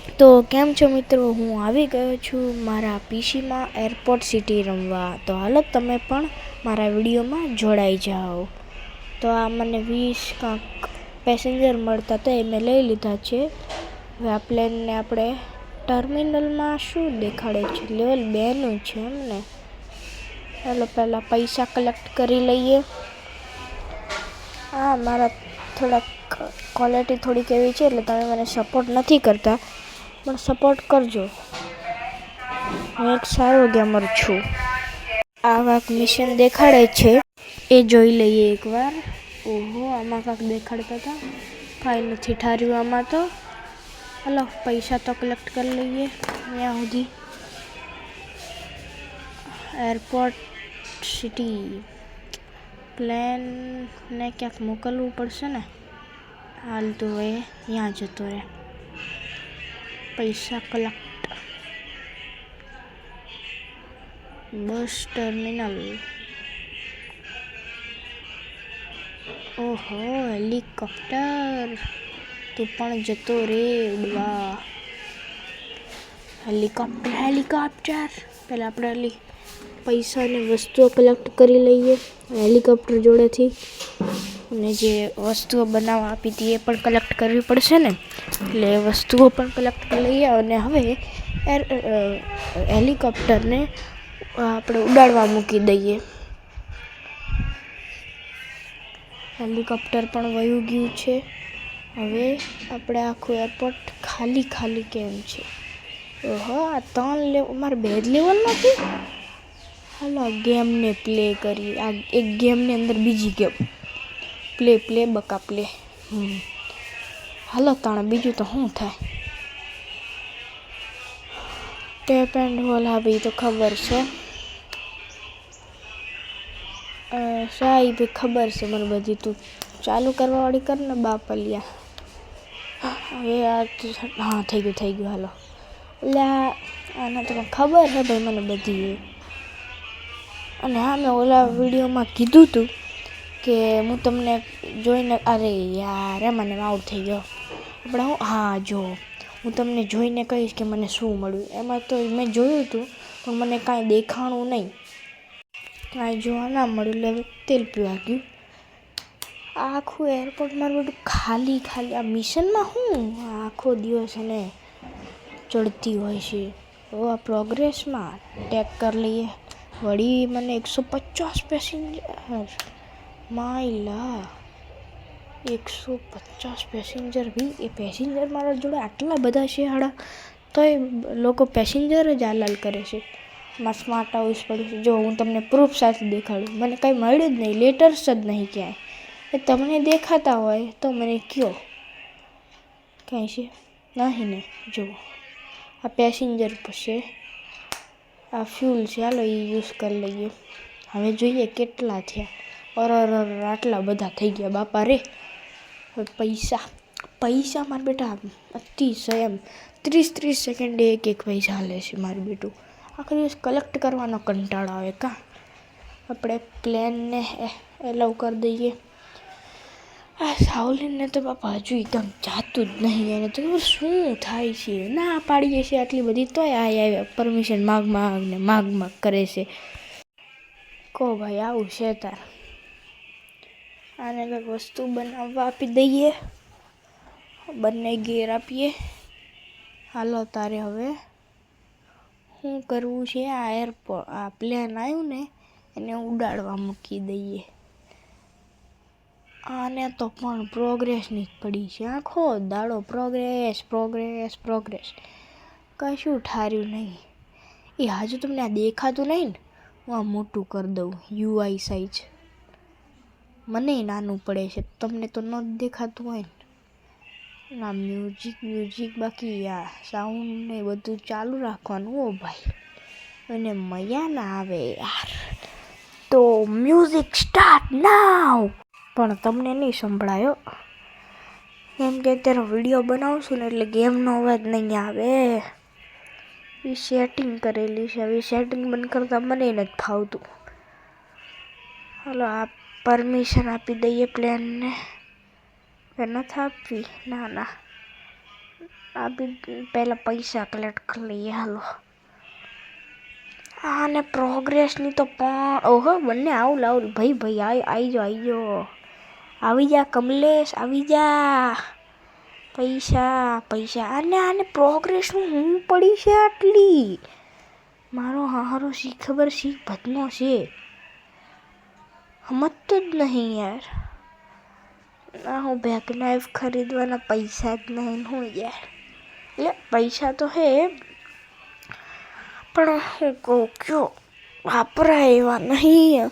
તો કેમ છો મિત્રો, હું આવી ગયો છું મારા પીસીમાં એરપોર્ટ સિટી રમવા. તો હાલો તમે પણ મારા વિડીયોમાં જોડાઈ જાઓ. તો આ મને 20 કાંક પેસેન્જર મળતા તો એ મેં લઈ લીધા છે. હવે આ પ્લેનને આપણે ટર્મિનલમાં શું દેખાડે છે, લેવલ 2નું છે એમને. ચાલો પહેલાં પૈસા કલેક્ટ કરી લઈએ. હા, મારા થોડાક ક્વોલિટી થોડીક એવી છે એટલે તમે મને સપોર્ટ નથી કરતા, પણ સપોર્ટ કરજો. હું એક સારો ગેમર છું. આ કાંક મિશન દેખાડે છે એ જોઈ લઈએ એકવાર. ઓહો, આમાં કાંક દેખાડતા હતા, કાંઈ નથી ઠાર્યું આમાં તો. હલો પૈસા તો કલેક્ટ કરી લઈએ ત્યાં સુધી. એરપોર્ટ સિટી પ્લેનને ક્યાંક મોકલવું પડશે ને. હાલ તો એ ત્યાં જતો રહે. પૈસા કલેક્ટ. બસ ટર્મિનલ. ઓહો, હેલિકોપ્ટર. તું પણ જતો રે ઉડવા. હેલિકોપ્ટર. પહેલાં આપણે પૈસા અને વસ્તુઓ કલેક્ટ કરી લઈએ હેલિકોપ્ટર જોડેથી. અને જે વસ્તુઓ બનાવવા આપી હતી એ પણ કલેક્ટ કરવી પડશે ને, એટલે એ વસ્તુઓ પણ કલેક્ટ કરી લઈએ. અને હવે હેલિકોપ્ટરને આપણે ઉડાડવા મૂકી દઈએ. હેલિકોપ્ટર પણ વયું ગયું છે. હવે આપણે આખું એરપોર્ટ ખાલી કેમ છે? ઓહો, આ 3 મારે 2 લેવલ નથી. હાલો ગેમને પ્લે કરી. આ એક ગેમની અંદર બીજી ગેમ પ્લે બકા પ્લે. હાલો તાણે બીજું તો શું થાય. ટેપ એન્ડ હોલ, હા ભાઈ તો ખબર છે. સાહેબ ખબર છે મને બધી. તું ચાલુ કરવાવાળી કર ને બાપલિયા. હવે હા થઈ ગયું હાલો. એટલે આના તો ખબર છે ભાઈ મને બધી. અને હા, મેં ઓલા વિડીયોમાં કીધું હતું કે હું તમને જોઈને, અરે યાર મને આઉટ થઈ ગયો. આપણે હા જો હું તમને જોઈને કહીશ કે મને શું મળ્યું. એમાં તો મેં જોયું હતું પણ મને કાંઈ દેખાણું નહીં, કાંઈ જોવા ના મળ્યું. એટલે તેલ પીવા ગયું. આખું એરપોર્ટ મારું બધું ખાલી. આ મિશનમાં શું આખો દિવસ એને ચડતી હોય છે. આ પ્રોગ્રેસમાં ટેક કરી લઈએ. વળી મને 150 પેસેન્જર. માયલા 150 પેસેન્જર બી. એ પેસેન્જર મારા જોડે આટલા બધા છે હાડા, તો એ લોકો પેસેન્જર જ આલાલ કરે છે. માં સ્માર્ટ હાઉસ પડ્યું છે. જો હું તમને પ્રૂફ સાથે દેખાડું, મને કંઈ મળ્યું જ નહીં, લેટર્સ જ નહીં ક્યાંય. એ તમને દેખાતા હોય તો મને કહો. કાંઈ છે નહીં ને. જુઓ આ પેસેન્જર પછી આ ફ્યુલ છે. હાલો એ યુઝ કરી લઈએ. હવે જોઈએ કેટલા થયા. આટલા બધા થઈ ગયા બાપા રે. હવે પૈસા મારા બેટા અતિશય એમ 30 સેકન્ડે એક પૈસા હાલે છે મારું બેટું. આખો દિવસ કલેક્ટ કરવાનો કંટાળો આવે કાં. આપણે પ્લેનને એલાવ કરી દઈએ. આ સાવલીનને તો બાપા હજુ એકદમ જાતું જ નહીં. એને તો શું થાય છે, ના પાડીએ છીએ આટલી બધી, તોય આ પરમિશન માગ કરે છે. કહો ભાઈ, આવું છે તાર. આને કંઈક વસ્તુ બનાવવા આપી દઈએ. બંને ગેર આપીએ. હાલો તારે હવે શું કરવું છે? આ પ્લેન આવ્યું ને એને ઉડાડવા મૂકી દઈએ. આને તો પણ પ્રોગ્રેસની જ પડી છે. આખો દાડો પ્રોગ્રેસ. કશું ઠાર્યું નહીં. એ હજુ તમને આ દેખાતું નહીં ને, હું આ મોટું કરી દઉં UI સાઈઝ. મને નાનું પડે છે, તમને તો ન દેખાતું હોય ને. ના મ્યુઝિક બાકી આ સાઉન્ડ ને બધું ચાલુ રાખવાનું. ઓ ભાઈ, અને મજા ના આવે યાર. તો મ્યુઝિક સ્ટાર્ટ નાવ. પણ તમને નહીં સંભળાયો, કેમ કે અત્યારે વિડીયો બનાવશું ને એટલે ગેમનો અવાજ નહીં આવે. એ સેટિંગ કરેલી છે. હવે સેટિંગ બંધ કરતાં મને નથી ફાવતું. હાલો આ પરમિશન આપી દઈએ પ્લેનને. નથી આપવી? ના अभी पहला पैसा कलेक्ट कर लिए हालो आने प्रोग्रेस नहीं तो ओहो बन्ने आउ लाउ भाई भाई आई जो આવી જા કમલેશ આવી જા પૈસા પૈસા આને પ્રોગ્રેસનું હું પડી છે આટલી મારો હારો શી ખબર શી ભદનો છે સમજતો જ નહીં યાર ના હું બેક નાઇફ ખરીદવાના પૈસા જ નહીં હું યાર એટલે પૈસા તો હે પણ હું કહું કયો વાપરાય એવા નહીં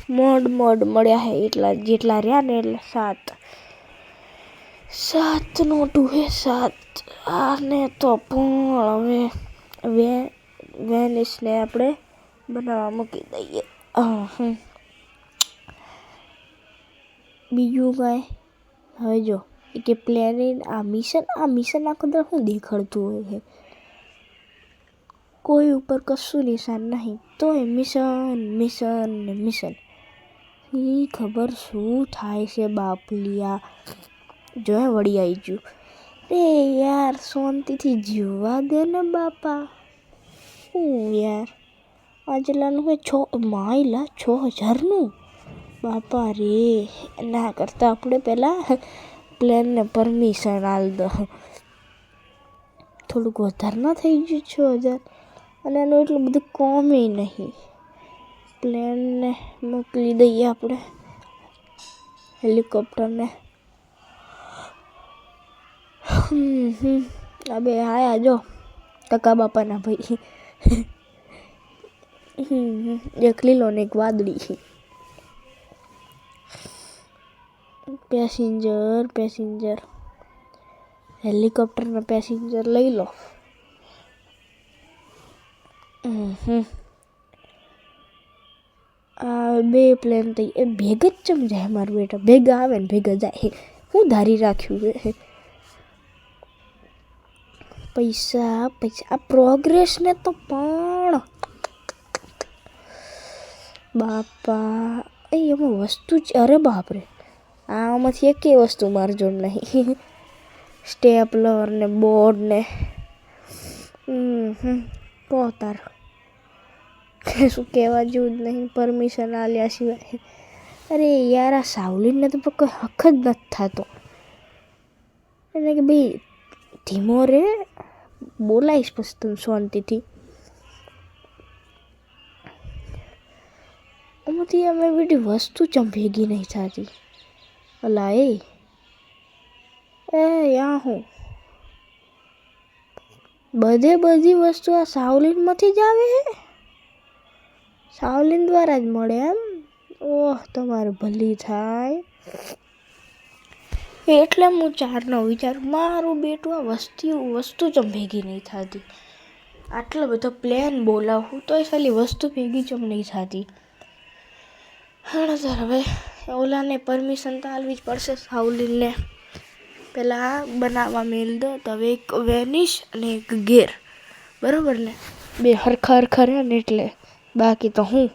મોડ મળ્યા હે એટલા જેટલા રહ્યા ને એટલે સાત નોટું હે સાત આને તો પણ હવે વેનિશને આપણે બનાવવા મૂકી દઈએ બીજું કાંઈ હવે જો કે પ્લેનિંગ આ મિશન આખો દર શું દેખાડતું હોય છે કોઈ ઉપર કશું નિશાન નહીં તોય મિશન એ ખબર શું થાય છે બાપલિયા જો વળી આવી ગયું રે યાર શાંતિથી જીવવા દે ને બાપા શું યાર આજલાનું હોય માયલા 6000નું બાપા રે ના કરતાં આપણે પહેલાં પ્લેનને પરમિશન આલ દો થોડુંક વધારે ના થઈ ગયું 6000 અને એનું એટલું બધું કોમે નહીં પ્લેનને મોકલી દઈએ આપણે હેલિકોપ્ટરને અબે આયા જો કાકા બાપાના ભાઈ એક લીલો ને એક વાદળી પેસેન્જર હેલિકોપ્ટરના પેસેન્જર લઈ લો આ બે પ્લેન થઈ એ ભેગા જ ચમ જાય મારું બેટા ભેગા આવે ને ભેગા જાય હું ધારી રાખ્યું છે પૈસા આ પ્રોગ્રેસ ને તો પણ બાપા એમાં વસ્તુ અરે બાપરે આમાંથી એકેય વસ્તુ મારી જોડ નહીં સ્ટેપલર ને બોર્ડ ને કહો તાર શું કહેવા જેવું જ નહીં પરમિશન આલ્યા સિવાય અરે યાર આ સાવલીને તો કોઈ હક જ નથી થતો એટલે કે ભાઈ ધીમો રે બોલાઈશ પછી તું શાંતિથી એમાંથી અમે બધી વસ્તુ ચમ ભેગી નહીં થતી અલા એ યા હું બધી વસ્તુ આ સાવલીનમાંથી જ આવે હે સાવલીન દ્વારા જ મળે એમ ઓહ તમારે ભલી થાય એટલે હું 4નો વિચાર મારું બેટું આ વસ્તુ ચમ ભેગી નહીં થતી આટલો બધો પ્લેન બોલાવું તોય ખાલી વસ્તુ ભેગી ચમ નહીં થતી હા સર હવે ઓલાને પરમિશન તો આલવી જ પડશે સાવલીનને પહેલાં બનાવવા મેલ દો તો હવે એક વેનિશ અને એક ગેર બરાબર ને બે હરખા રહે ને એટલે બાકી તો હું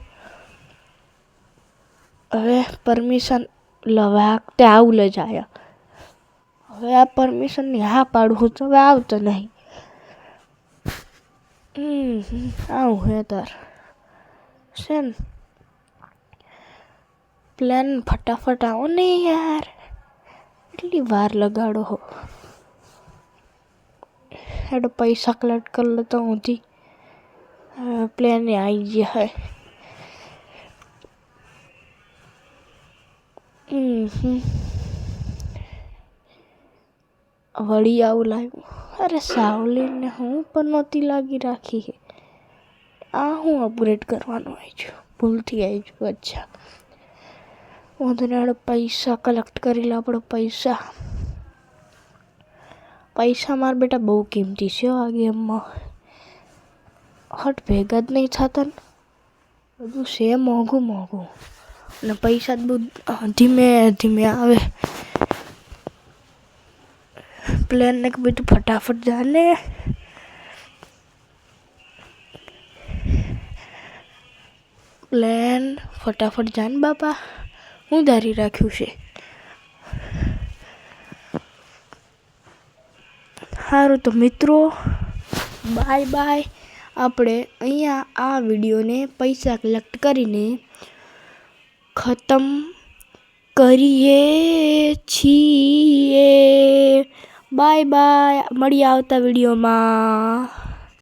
હવે પરમિશન લવા તે આવું જ આવ્યા હવે આ પરમિશનની હા પાડું તો હવે આવતો નહીં આવું હે તાર છે ને પ્લાન ફટાફટ આવો ને યાર એટલી વાર લગાડો હો હેડો પૈસા કલેક્ટ કરી લેતો હુંથી પ્લેને આવી ગયા હે વળી આવું લાગ્યું અરે સાવલીને હું પણ નહોતી લાગી રાખી હે આ હું અપગ્રેડ કરવાનું આવી છું ભૂલથી આવી છું અચ્છા વાંધો નહીં પૈસા કલેક્ટ કરી લો આપણે પૈસા મારા બેટા બહુ કિંમતી છે આ ગેમમાં હટ ભેગા જ નહીં થતા ને બધું છે મોંઘું અને પૈસા જ બહુ ધીમે આવે પ્લેનને કે બધું ફટાફટ જાને પ્લેન ફટાફટ જાન બાપા હું ધારી રાખ્યું છે સારું તો મિત્રો બાય બાય. આપણે અહીંયા આ વિડીયોને પૈસા કલેક્ટ કરીને ખતમ કરીએ છીએ. Bye bye. મળીએ આવતા વિડીયોમાં.